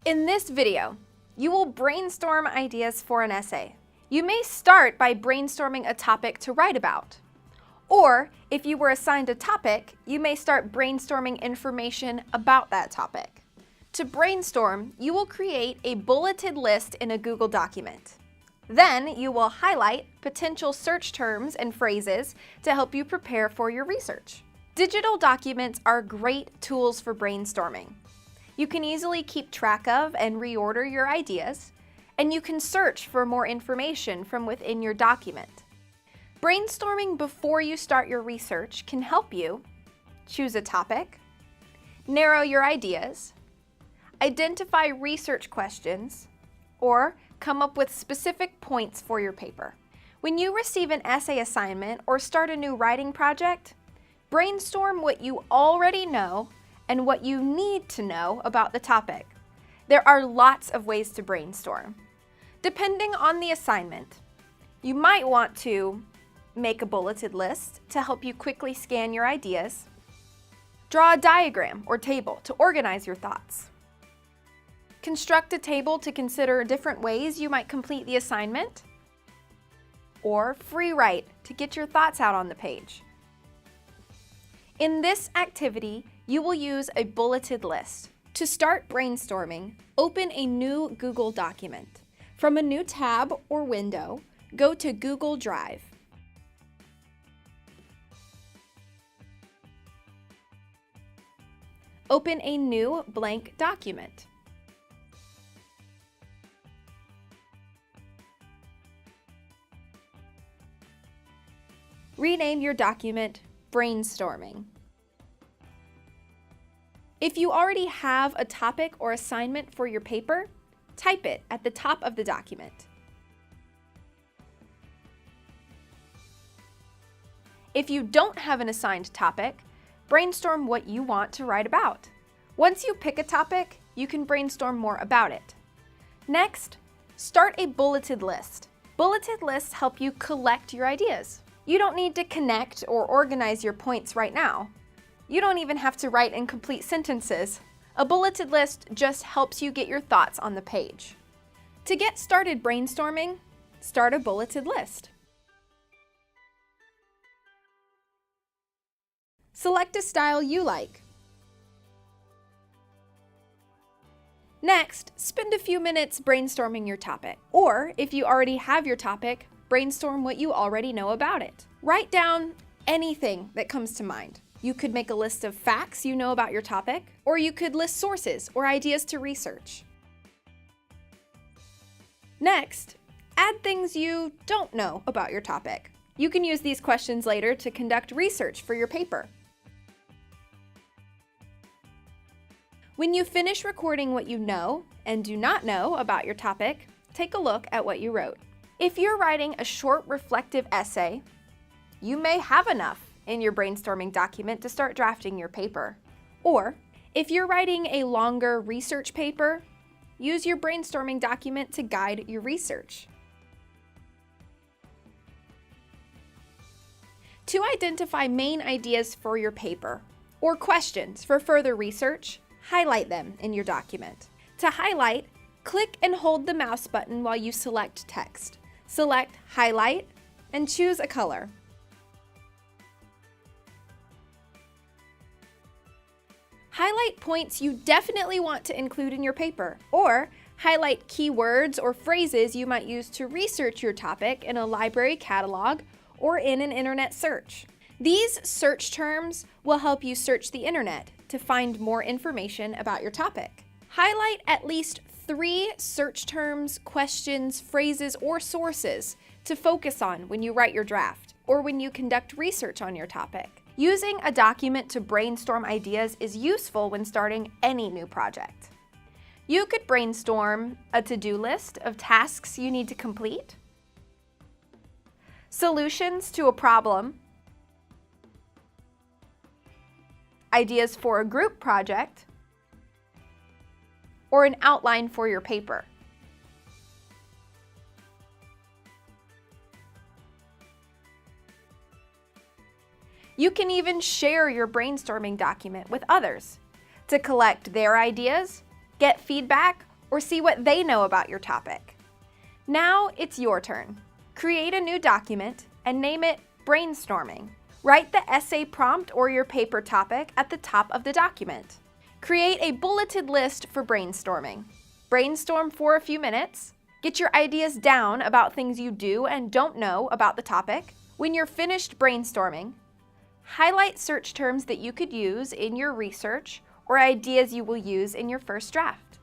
In this video, you will brainstorm ideas for an essay. You may start by brainstorming a topic to write about. Or, if you were assigned a topic, you may start brainstorming information about that topic. To brainstorm, you will create a bulleted list in a Google document. Then, you will highlight potential search terms and phrases to help you prepare for your research. Digital documents are great tools for brainstorming. You can easily keep track of and reorder your ideas, and you can search for more information from within your document. Brainstorming before you start your research can help you choose a topic, narrow your ideas, identify research questions, or come up with specific points for your paper. When you receive an essay assignment or start a new writing project, brainstorm what you already know and what you need to know about the topic. There are lots of ways to brainstorm. Depending on the assignment, you might want to make a bulleted list to help you quickly scan your ideas, draw a diagram or table to organize your thoughts, construct a table to consider different ways you might complete the assignment, or free write to get your thoughts out on the page. In this activity, you will use a bulleted list. To start brainstorming, open a new Google document. From a new tab or window, go to Google Drive. Open a new blank document. Rename your document Brainstorming. If you already have a topic or assignment for your paper, type it at the top of the document. If you don't have an assigned topic, brainstorm what you want to write about. Once you pick a topic, you can brainstorm more about it. Next, start a bulleted list. Bulleted lists help you collect your ideas. You don't need to connect or organize your points right now. You don't even have to write in complete sentences. A bulleted list just helps you get your thoughts on the page. To get started brainstorming, start a bulleted list. Select a style you like. Next, spend a few minutes brainstorming your topic. Or, if you already have your topic, brainstorm what you already know about it. Write down anything that comes to mind. You could make a list of facts you know about your topic, or you could list sources or ideas to research. Next, add things you don't know about your topic. You can use these questions later to conduct research for your paper. When you finish recording what you know and do not know about your topic, take a look at what you wrote. If you're writing a short reflective essay, you may have enough in your brainstorming document to start drafting your paper. Or, if you're writing a longer research paper, use your brainstorming document to guide your research. To identify main ideas for your paper or questions for further research, highlight them in your document. To highlight, click and hold the mouse button while you select text. Select Highlight and choose a color. Highlight points you definitely want to include in your paper, or highlight keywords or phrases you might use to research your topic in a library catalog or in an internet search. These search terms will help you search the internet to find more information about your topic. Highlight at least 3 search terms, questions, phrases, or sources to focus on when you write your draft or when you conduct research on your topic. Using a document to brainstorm ideas is useful when starting any new project. You could brainstorm a to-do list of tasks you need to complete, solutions to a problem, ideas for a group project, or an outline for your paper. You can even share your brainstorming document with others to collect their ideas, get feedback, or see what they know about your topic. Now it's your turn. Create a new document and name it Brainstorming. Write the essay prompt or your paper topic at the top of the document. Create a bulleted list for brainstorming. Brainstorm for a few minutes. Get your ideas down about things you do and don't know about the topic. When you're finished brainstorming, highlight search terms that you could use in your research or ideas you will use in your first draft.